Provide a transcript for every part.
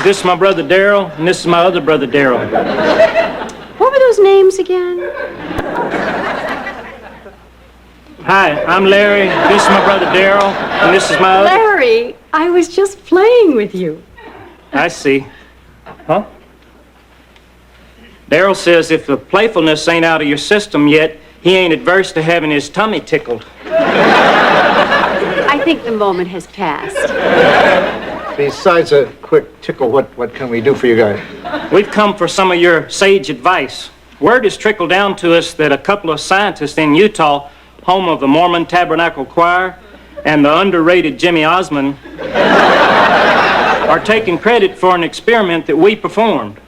this is my brother Daryl, and this is my other brother Daryl. What were those names again? Hi, I'm Larry. This is my brother Daryl, and this is my other... Larry, I was just playing with you. I see. Huh? Daryl says if the playfulness ain't out of your system yet, he ain't adverse to having his tummy tickled. I think the moment has passed. Besides a quick tickle, what can we do for you guys? We've come for some of your sage advice. Word has trickled down to us that a couple of scientists in Utah, home of the Mormon Tabernacle Choir and the underrated Jimmy Osmond, are taking credit for an experiment that we performed.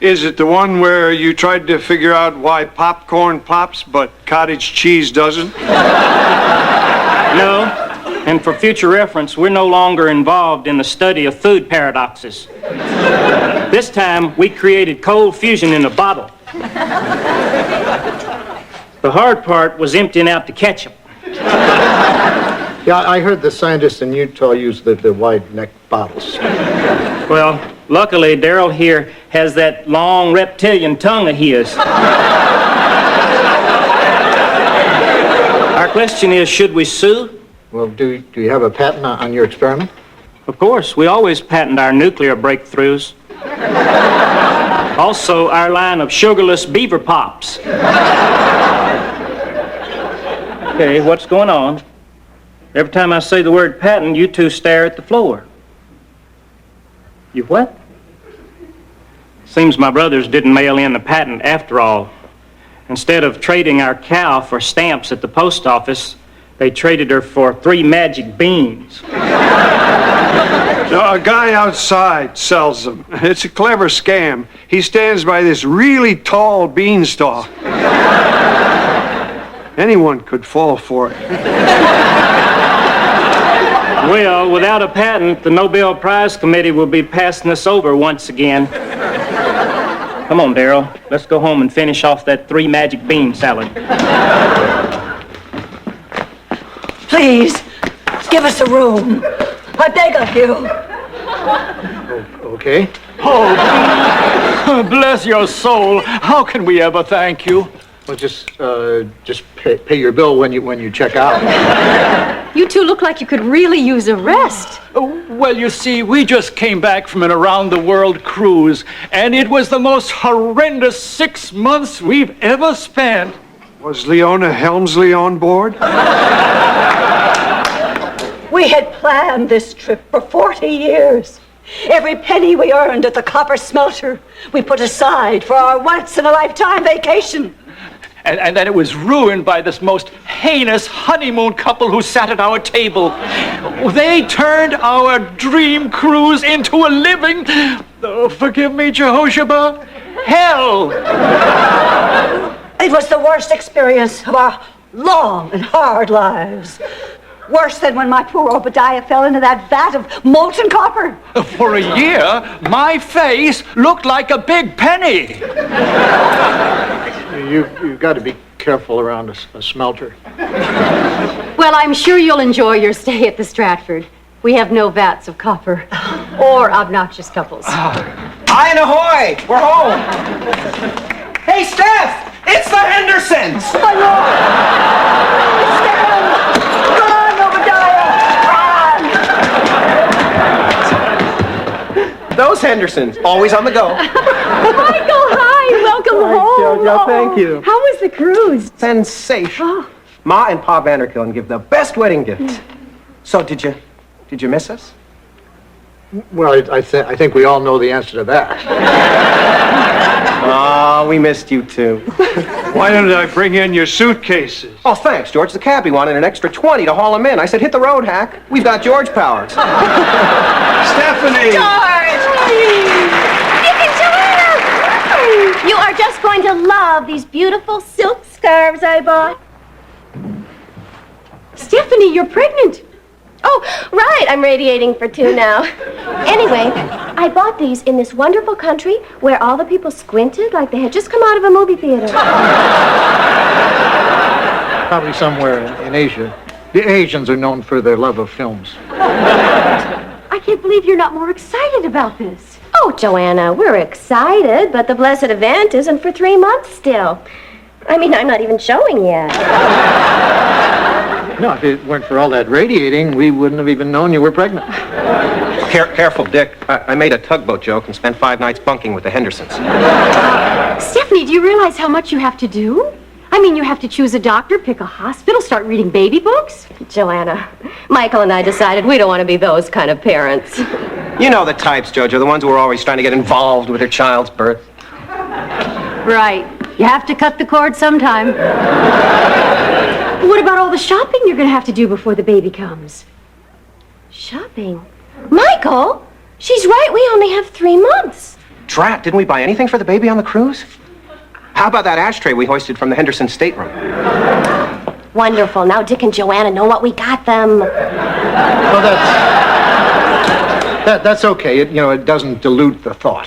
Is it the one where you tried to figure out why popcorn pops but cottage cheese doesn't? No, and for future reference, we're no longer involved in the study of food paradoxes. This time, we created cold fusion in a bottle. The hard part was emptying out the ketchup. Yeah, I heard the scientists in Utah use the wide-neck bottles. Well, luckily, Daryl here has that long reptilian tongue of his. Our question is, should we sue? Well, do you have a patent on your experiment? Of course, we always patent our nuclear breakthroughs. Also, our line of sugarless beaver pops. Okay, what's going on? Every time I say the word patent, you two stare at the floor. You what? Seems my brothers didn't mail in the patent after all. Instead of trading our cow for stamps at the post office, they traded her for 3 magic beans. No, a guy outside sells them. It's a clever scam. He stands by this really tall beanstalk. Anyone could fall for it. Well, without a patent, the Nobel Prize Committee will be passing us over once again. Come on, Daryl. Let's go home and finish off that 3 magic bean salad. Please, give us a room. I beg of you. Okay. Oh, bless your soul. How can we ever thank you? Well, just pay your bill when you check out. You two look like you could really use a rest. Well, you see, we just came back from an around-the-world cruise, and it was the most horrendous 6 months we've ever spent. Was Leona Helmsley on board? We had planned this trip for 40 years. Every penny we earned at the copper smelter, we put aside for our once-in-a-lifetime vacation. And then it was ruined by this most heinous honeymoon couple who sat at our table. They turned our dream cruise into a living, forgive me, Jehoshaphat, hell. It was the worst experience of our long and hard lives. Worse than when my poor Obadiah fell into that vat of molten copper. For a year, my face looked like a big penny. You've got to be careful around a smelter. Well, I'm sure you'll enjoy your stay at the Stratford. We have no vats of copper or obnoxious couples. Aye and ahoy! We're home! Hey, Steph! It's the Hendersons! Oh, my Lord! Run, Obadiah! Run! Those Hendersons, always on the go. Michael, hi! Welcome home! Jojo, thank you. How was the cruise? Sensation. Oh. Ma and Pa Vanderkillen give the best wedding gifts. So, did you miss us? Well, I think we all know the answer to that. Oh, we missed you too. Why didn't I bring in your suitcases? Oh, thanks, George. The cabbie wanted an extra 20 to haul them in. I said, hit the road, Hack. We've got George power. Stephanie! George! You are just going to love these beautiful silk scarves I bought. Stephanie, you're pregnant. Oh, right, I'm radiating for 2 now. Anyway, I bought these in this wonderful country where all the people squinted like they had just come out of a movie theater. Probably somewhere in Asia. The Asians are known for their love of films. I can't believe you're not more excited about this. Oh, Joanna, we're excited, but the blessed event isn't for 3 months still. I mean, I'm not even showing yet. No, if it weren't for all that radiating, we wouldn't have even known you were pregnant. Careful, Dick. I made a tugboat joke and spent 5 nights bunking with the Hendersons. Stephanie, do you realize how much you have to do? I mean, you have to choose a doctor, pick a hospital, start reading baby books. Joanna, Michael and I decided we don't want to be those kind of parents. You know the types, Jojo, the ones who are always trying to get involved with their child's birth. Right. You have to cut the cord sometime. What about all the shopping you're going to have to do before the baby comes? Shopping? Michael, she's right. We only have 3 months. Drat, didn't we buy anything for the baby on the cruise? How about that ashtray we hoisted from the Henderson stateroom? Wonderful. Now Dick and Joanna know what we got them. Well, that's okay. It doesn't dilute the thought.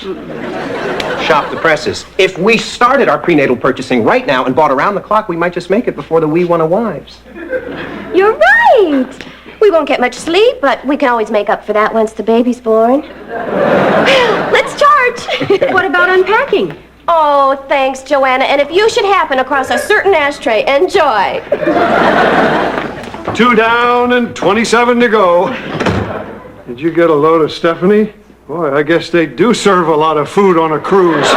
Shop the presses. If we started our prenatal purchasing right now and bought around the clock, we might just make it before the wee one of wives. You're right. We won't get much sleep, but we can always make up for that once the baby's born. Let's charge. What about unpacking? Oh, thanks, Joanna. And if you should happen across a certain ashtray, enjoy. 2 down and 27 to go. Did you get a load of Stephanie? Boy, I guess they do serve a lot of food on a cruise.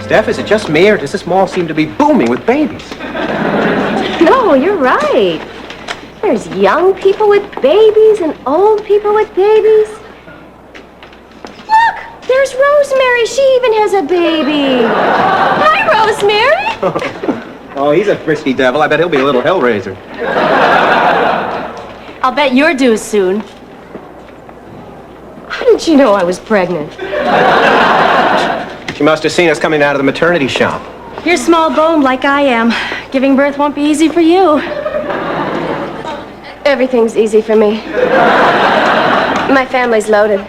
Steph, is it just me, or does this mall seem to be booming with babies? No, you're right. There's young people with babies and old people with babies. Look, there's Rosemary. She even has a baby. Hi, Rosemary. Oh, he's a frisky devil. I bet he'll be a little hellraiser. I'll bet you're due soon. How did you know I was pregnant? She must have seen us coming out of the maternity shop. You're small-boned like I am. Giving birth won't be easy for you. Everything's easy for me. My family's loaded.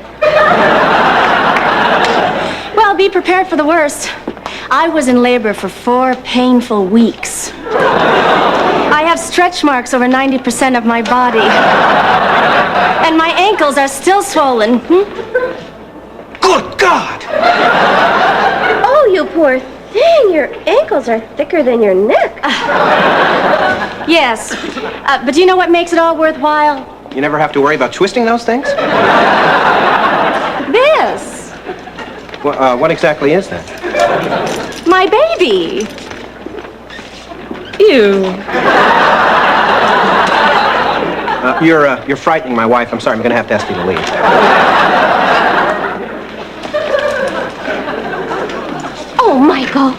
Well, be prepared for the worst. I was in labor for 4 painful weeks. I have stretch marks over 90% of my body. And my ankles are still swollen. Good God! Oh, you poor thing. Your ankles are thicker than your neck. Yes. But do you know what makes it all worthwhile? You never have to worry about twisting those things? This. What exactly is that? My baby. Ew. You're frightening my wife. I'm sorry. I'm going to have to ask you to leave. Oh, Michael.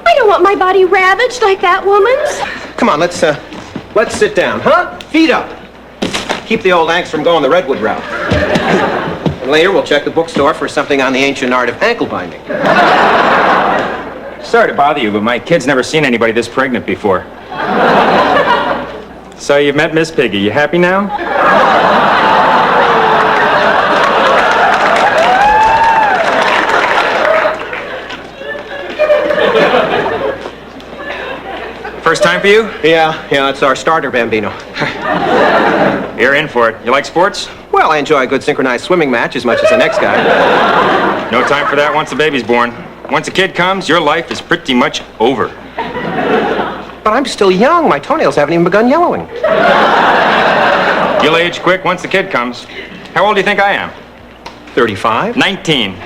I don't want my body ravaged like that woman's. Come on, let's sit down, huh? Feet up. Keep the old Anks from going the redwood route. And later we'll check the bookstore for something on the ancient art of ankle binding. Sorry to bother you, but my kid's never seen anybody this pregnant before. So you've met Miss Piggy. You happy now? First time for you? Yeah, it's our starter bambino. You're in for it. You like sports? Well, I enjoy a good synchronized swimming match as much as the next guy. No time for that once the baby's born. Once a kid comes, your life is pretty much over. But I'm still young. My toenails haven't even begun yellowing. You'll age quick once the kid comes. How old do you think I am? 35? 19.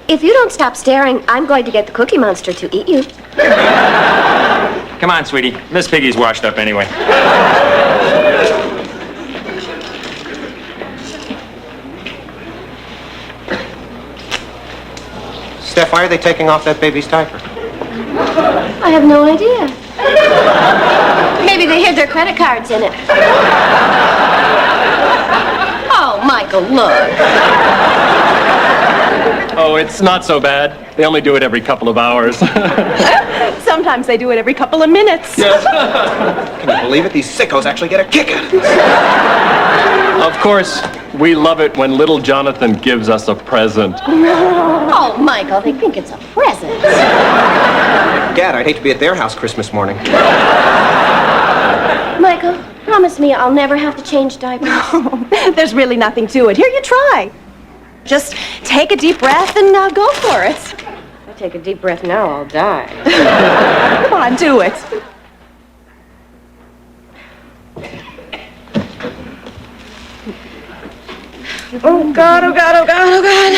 If you don't stop staring, I'm going to get the Cookie Monster to eat you. Come on, sweetie. Miss Piggy's washed up anyway. Steph, why are they taking off that baby's diaper? I have no idea. Maybe they hid their credit cards in it. Oh, Michael, look. Oh, it's not so bad. They only do it every couple of hours. So Sometimes they do it every couple of minutes. Can you believe it? These sickos actually get a kick out of this. Of course, we love it when little Jonathan gives us a present. Oh, Michael, they think it's a present. Dad, I'd hate to be at their house Christmas morning. Michael, promise me I'll never have to change diapers. There's really nothing to it. Here, you try. Just take a deep breath and go for it. If I take a deep breath now, I'll die. Come on, do it. Oh, God, oh, God, oh, God, oh, God.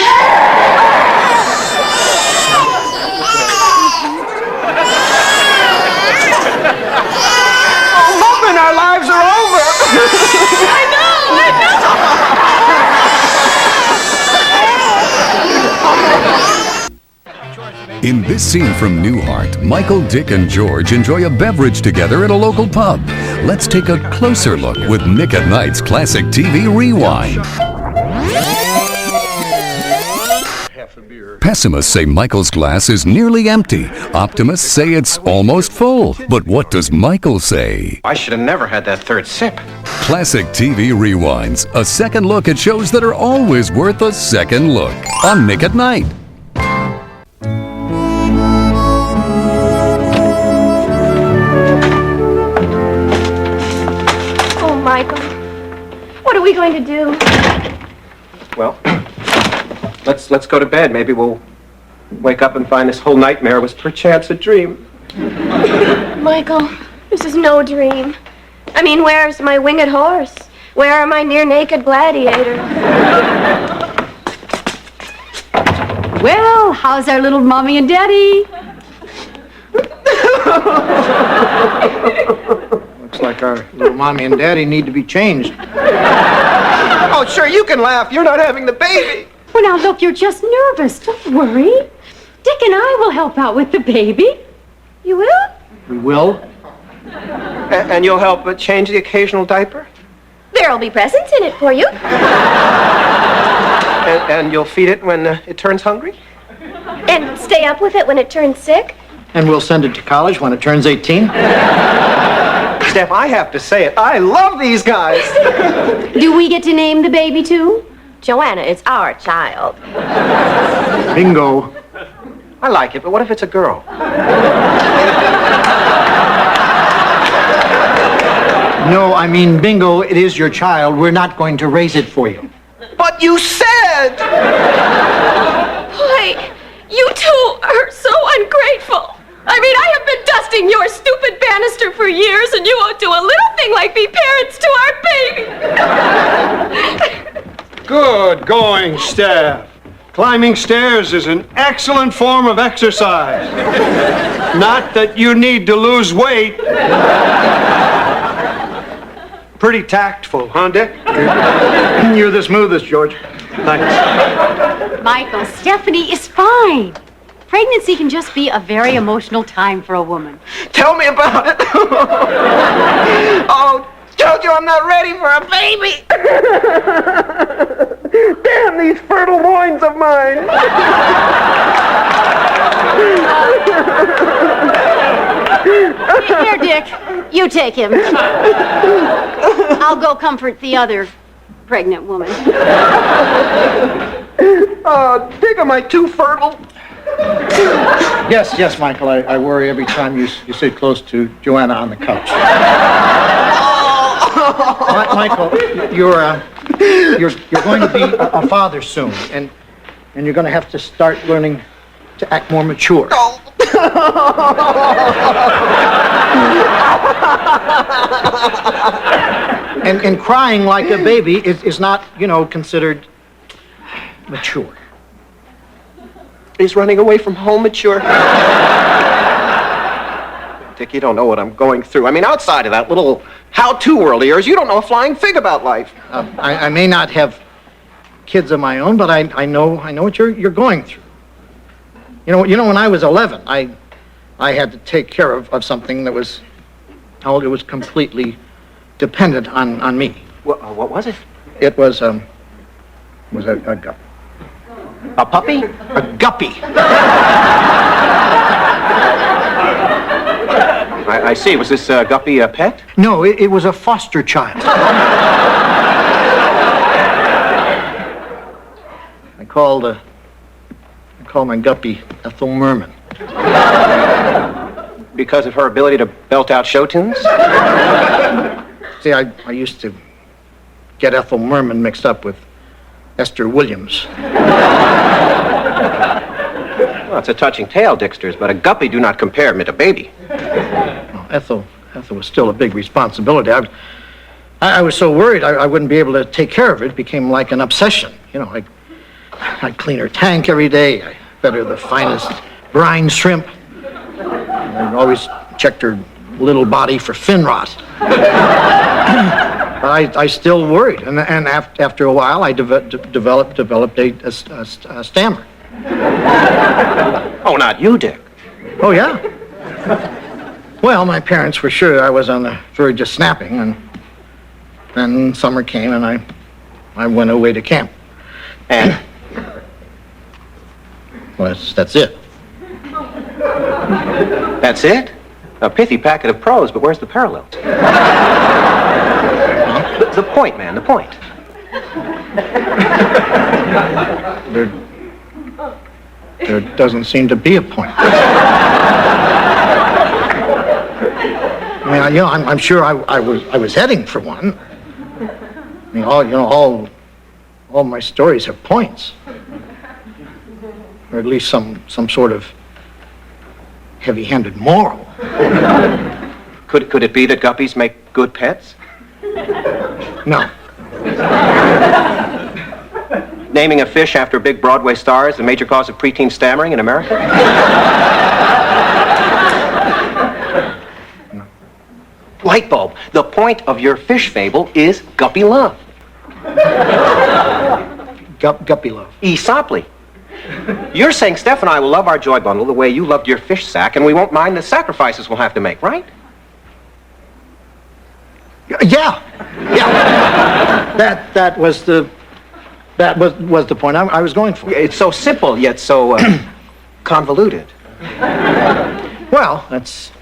Oh, Muffin, our lives are over. I know. In this scene from Newhart, Michael, Dick, and George enjoy a beverage together at a local pub. Let's take a closer look with Nick at Night's Classic TV Rewind. Pessimists say Michael's glass is nearly empty. Optimists say it's almost full. But what does Michael say? I should have never had that third sip. Classic TV Rewinds, a second look at shows that are always worth a second look on Nick at Night. Oh, Michael, what are we going to do? Well, let's go to bed. Maybe we'll wake up and find this whole nightmare was perchance a dream. Michael, this is no dream. I mean, where's my winged horse? Where are my near-naked gladiators? Well, how's our little mommy and daddy? Looks like our little mommy and daddy need to be changed. Oh, sure, you can laugh. You're not having the baby. Well, now, look, you're just nervous. Don't worry. Dick and I will help out with the baby. You will? We will. And you'll help but change the occasional diaper? There'll be presents in it for you. And you'll feed it when it turns hungry? And stay up with it when it turns sick. And we'll send it to college when it turns 18. Steph, I have to say it. I love these guys. Do we get to name the baby, too? Joanna, it's our child. Bingo. I like it, but what if it's a girl? No, I mean, bingo, it is your child. We're not going to raise it for you. But you said! Boy, you two are so ungrateful. I mean, I have been dusting your stupid banister for years, and you won't do a little thing like be parents to our baby. Good going, Steph. Climbing stairs is an excellent form of exercise. Not that you need to lose weight. Pretty tactful, huh, Dick? You're the smoothest, George. Thanks. Michael, Stephanie is fine. Pregnancy can just be a very emotional time for a woman. Tell me about it. Oh, told you I'm not ready for a baby. Damn these fertile loins of mine. Here, Dick, you take him. I'll go comfort the other pregnant woman. Oh, Dick, am I too fertile? Yes, Michael, I worry every time you sit close to Joanna on the couch. Michael, you're going to be a father soon, and you're going to have to start learning to act more mature. Oh. And crying like a baby is not, considered mature. He's running away from home mature. Dick, you don't know what I'm going through. I mean, outside of that little how-to world of yours, you don't know a flying fig about life. I may not have kids of my own, but I know what you're going through. You know, when I was 11, I had to take care of something that was, it was completely dependent on me. What was it? It was a A puppy? guppy. I see. Was this Guppy a pet? No, it was a foster child. I called my guppy Ethel Merman. Because of her ability to belt out show tunes? See, I used to get Ethel Merman mixed up with Esther Williams. Well, it's a touching tale, Dixters, but a guppy do not compare with a baby. Well, Ethel was still a big responsibility. I was so worried I wouldn't be able to take care of it. It became like an obsession. You know, I'd clean her tank every day. I fed her the finest brine shrimp. I always checked her little body for fin rot. I still worried, and after a while, I developed a stammer. Oh, not you, Dick. Oh, yeah? Well, my parents were sure I was on the verge of snapping, and then summer came, and I went away to camp. And? Well, that's it. That's it? A pithy packet of prose, but where's the parallels? The point, man, the point. There doesn't seem to be a point. I mean, I'm sure I was heading for one. I mean, all my stories have points, or at least some sort of heavy-handed moral. Could it be that guppies make good pets? No. Naming a fish after big Broadway star is the major cause of preteen stammering in America? No. Light bulb. The point of your fish fable is guppy love. Guppy love. Aesoply. You're saying Steph and I will love our joy bundle the way you loved your fish sack, and we won't mind the sacrifices we'll have to make, right? Yeah. That was the point I was going for. It's so simple, yet so convoluted. Well, that's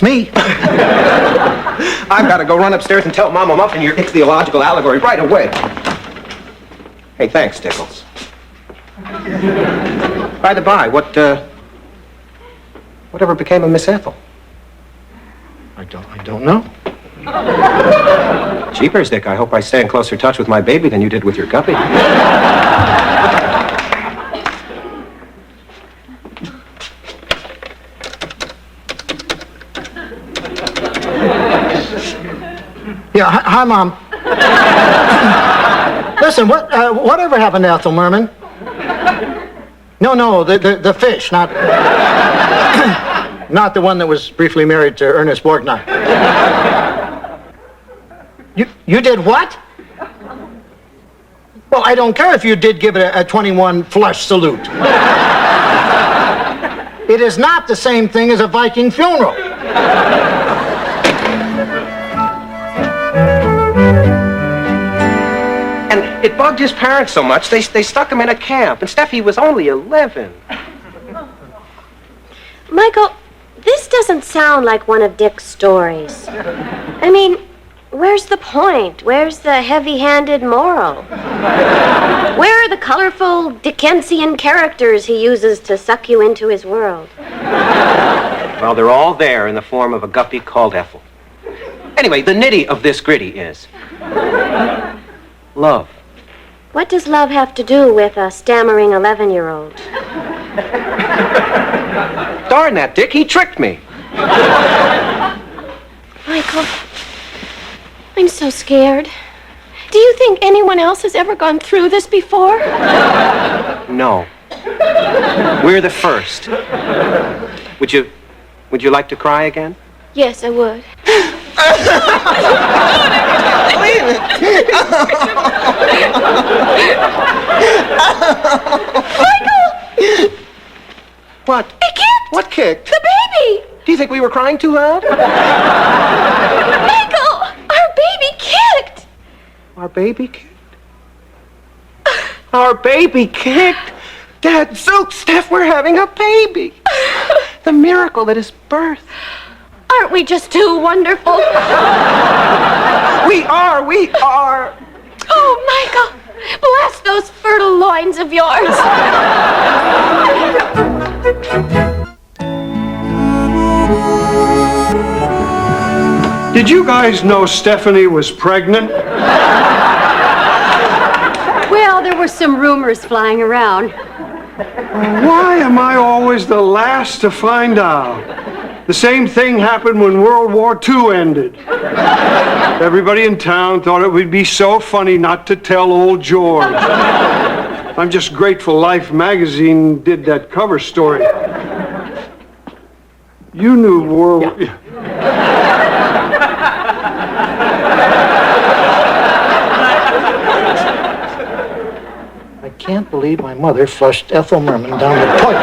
me. I've got to go run upstairs and tell Mama Muffin your ichthyological allegory right away. Hey, thanks, Tickles. By the by, whatever became of Miss Ethel? I don't know. Jeepers, Dick, I hope I stay in closer touch with my baby than you did with your guppy. Yeah, hi, Mom. Listen, whatever happened to Ethel Merman? No, the fish, not the one that was briefly married to Ernest Borgnine. You did what? Well, I don't care if you did give it a 21 flush salute. It is not the same thing as a Viking funeral. And it bugged his parents so much, they stuck him in a camp. And Steffi was only 11. Michael, this doesn't sound like one of Dick's stories. I mean, where's the point? Where's the heavy-handed moral? Where are the colorful Dickensian characters he uses to suck you into his world? Well, they're all there in the form of a guppy called Ethel. Anyway, the nitty of this gritty is love. What does love have to do with a stammering 11-year-old? Darn that, Dick, he tricked me. Michael, I'm so scared. Do you think anyone else has ever gone through this before? No. We're the first. Would you like to cry again? Yes, I would. Michael! What? It kicked! What kicked? The baby! Do you think we were crying too loud? Michael! Our baby kicked! Our baby kicked? Our baby kicked? Dad, Zook, Steph, we're having a baby. the miracle that is birth. Aren't we just too wonderful? We are. Oh, Michael, bless those fertile loins of yours. Did you guys know Stephanie was pregnant? Well, there were some rumors flying around. Why am I always the last to find out? The same thing happened when World War II ended. Everybody in town thought it would be so funny not to tell old George. I'm just grateful Life magazine did that cover story. You knew World... Yeah. I can't believe my mother flushed Ethel Merman down the toilet.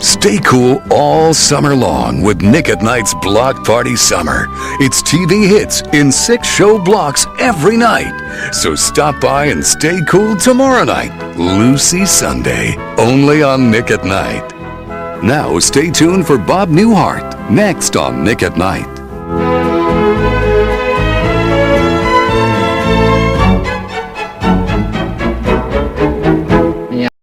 Stay cool all summer long with Nick at Night's Block Party Summer. It's TV hits in 6 show blocks every night. So stop by and stay cool tomorrow night, Lucy Sunday, only on Nick at Night. Now stay tuned for Bob Newhart, next on Nick at Night.